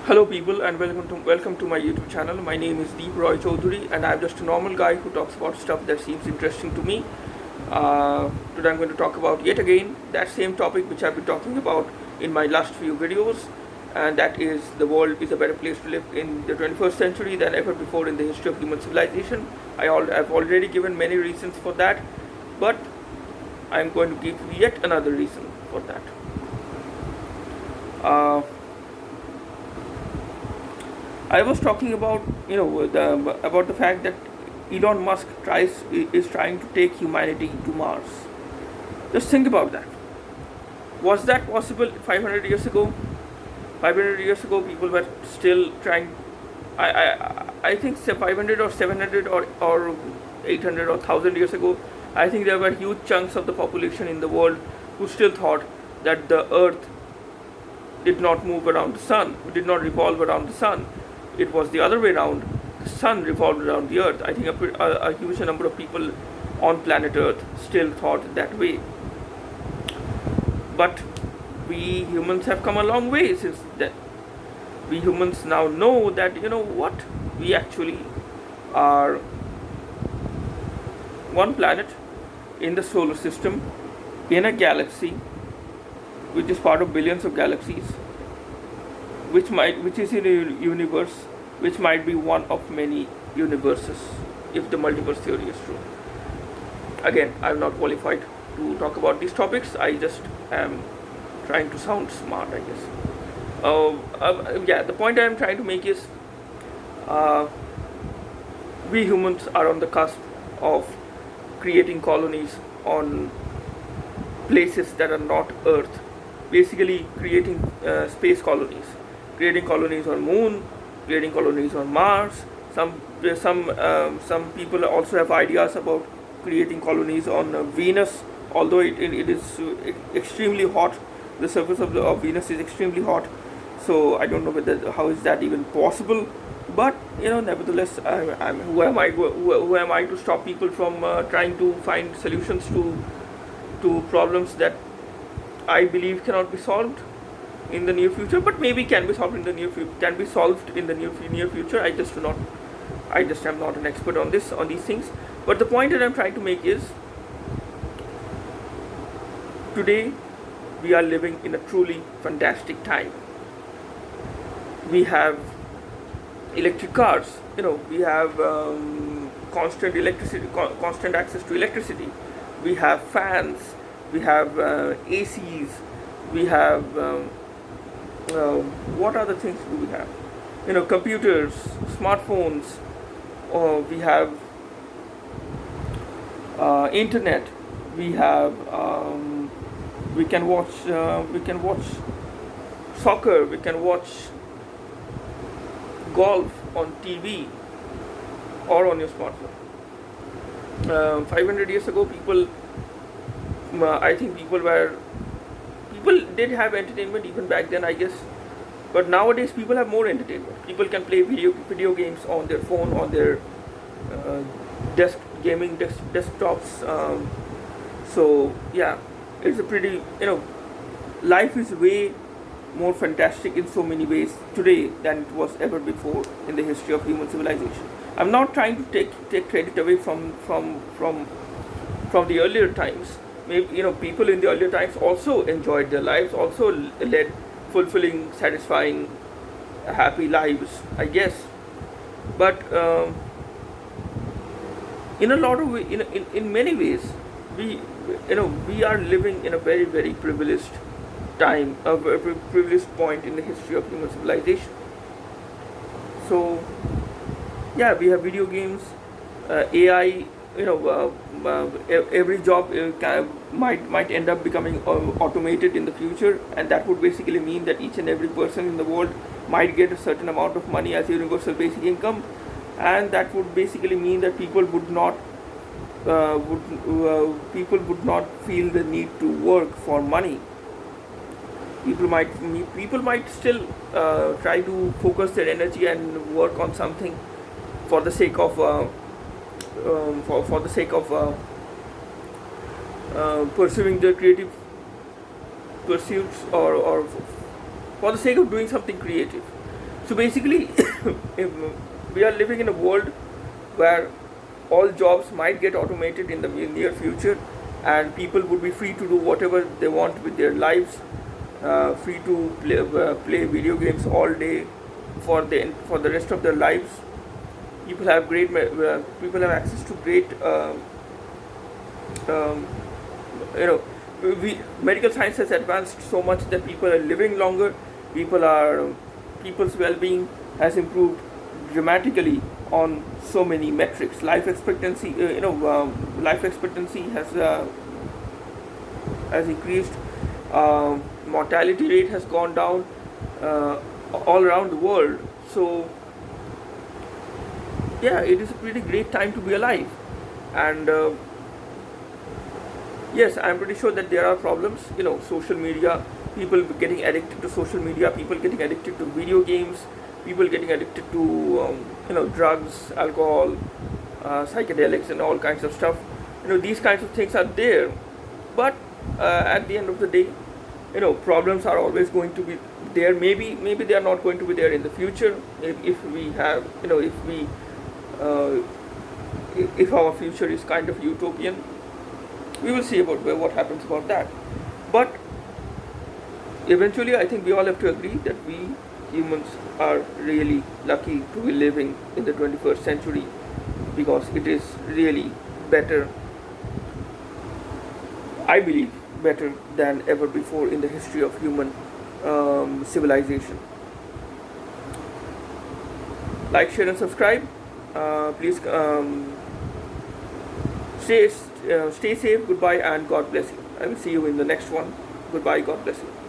Hello people and welcome to my YouTube channel. My name is Deep Roy Chaudhary and I'm just a normal guy who talks about stuff that seems interesting to me. Today I'm going to talk about yet again that same topic which I've been talking about in my last few videos, and that is the world is a better place to live in the 21st century than ever before in the history of human civilization. I've already given many reasons for that, but I'm going to give yet another reason for that. Uh, I was talking about about the fact that Elon Musk is trying to take humanity to Mars. Just think about that. Was that possible 500 years ago? 500 years ago, people were still trying. I think 500 or 700 or 800 or 1000 years ago, I think there were huge chunks of the population in the world who still thought that the Earth did not move around the sun, did not revolve around the sun. It was the other way around. The sun revolved around the earth. I think a huge number of people on planet Earth still thought that way. But we humans have come a long way since then. We humans now know that, we actually are one planet in the solar system, in a galaxy, which is part of billions of galaxies, which is in a universe which might be one of many universes if the multiverse theory is true. Again, I'm not qualified to talk about these topics. I just am trying to sound smart, I guess. The point I am trying to make is we humans are on the cusp of creating colonies on places that are not Earth, basically creating space colonies, creating colonies on Moon, creating colonies on Mars. Some people also have ideas about creating colonies on Venus, although it is extremely hot. The surface of Venus is extremely hot, so I don't know how is that even possible. But nevertheless, who am I to stop people from trying to find solutions to problems that I believe cannot be solved in the near future, but maybe can be solved in the near future. I just am not an expert on these things. But the point that I'm trying to make is, today we are living in a truly fantastic time. We have electric cars. We have constant access to electricity. We have fans. We have ACs. We have what other things do we have? Computers, smartphones. We have internet. We have we can watch soccer. We can watch golf on TV or on your smartphone. 500 years ago, I think people did have entertainment even back then, I guess. But nowadays, people have more entertainment. People can play video games on their phone, on their desktops. So yeah, it's a pretty life is way more fantastic in so many ways today than it was ever before in the history of human civilization. I'm not trying to take credit away from the earlier times. Maybe people in the earlier times also enjoyed their lives, also led fulfilling, satisfying, happy lives, I guess. But in a lot of in many ways, we are living in a very, very privileged time, a very privileged point in the history of human civilization. So yeah, we have video games, AI. Every job might end up becoming automated in the future, and that would basically mean that each and every person in the world might get a certain amount of money as universal basic income, and that would basically mean that people would not feel the need to work for money. People might still try to focus their energy and work on something for the sake of pursuing their creative pursuits, or for the sake of doing something creative. So basically, if we are living in a world where all jobs might get automated in the near future, and people would be free to do whatever they want with their lives, free to play video games all day for the rest of their lives. People have access to great um, you know we medical science has advanced so much that people are living longer. People's well-being has improved dramatically on so many metrics. Life expectancy has increased. Mortality rate has gone down all around the world. So yeah, it is a pretty great time to be alive. And yes, I'm pretty sure that there are problems. Social media, people getting addicted to social media, people getting addicted to video games, people getting addicted to drugs, alcohol, psychedelics, and all kinds of stuff. These kinds of things are there, but at the end of the day, problems are always going to be there. Maybe they are not going to be there in the future if we have uh, if our future is kind of utopian. We will see about what happens about that. But eventually, I think we all have to agree that we humans are really lucky to be living in the 21st century, because it is really better, I believe, better than ever before in the history of human civilization. Like, share, and subscribe. Please stay safe. Goodbye, and God bless you. I will see you in the next one. Goodbye. God bless you.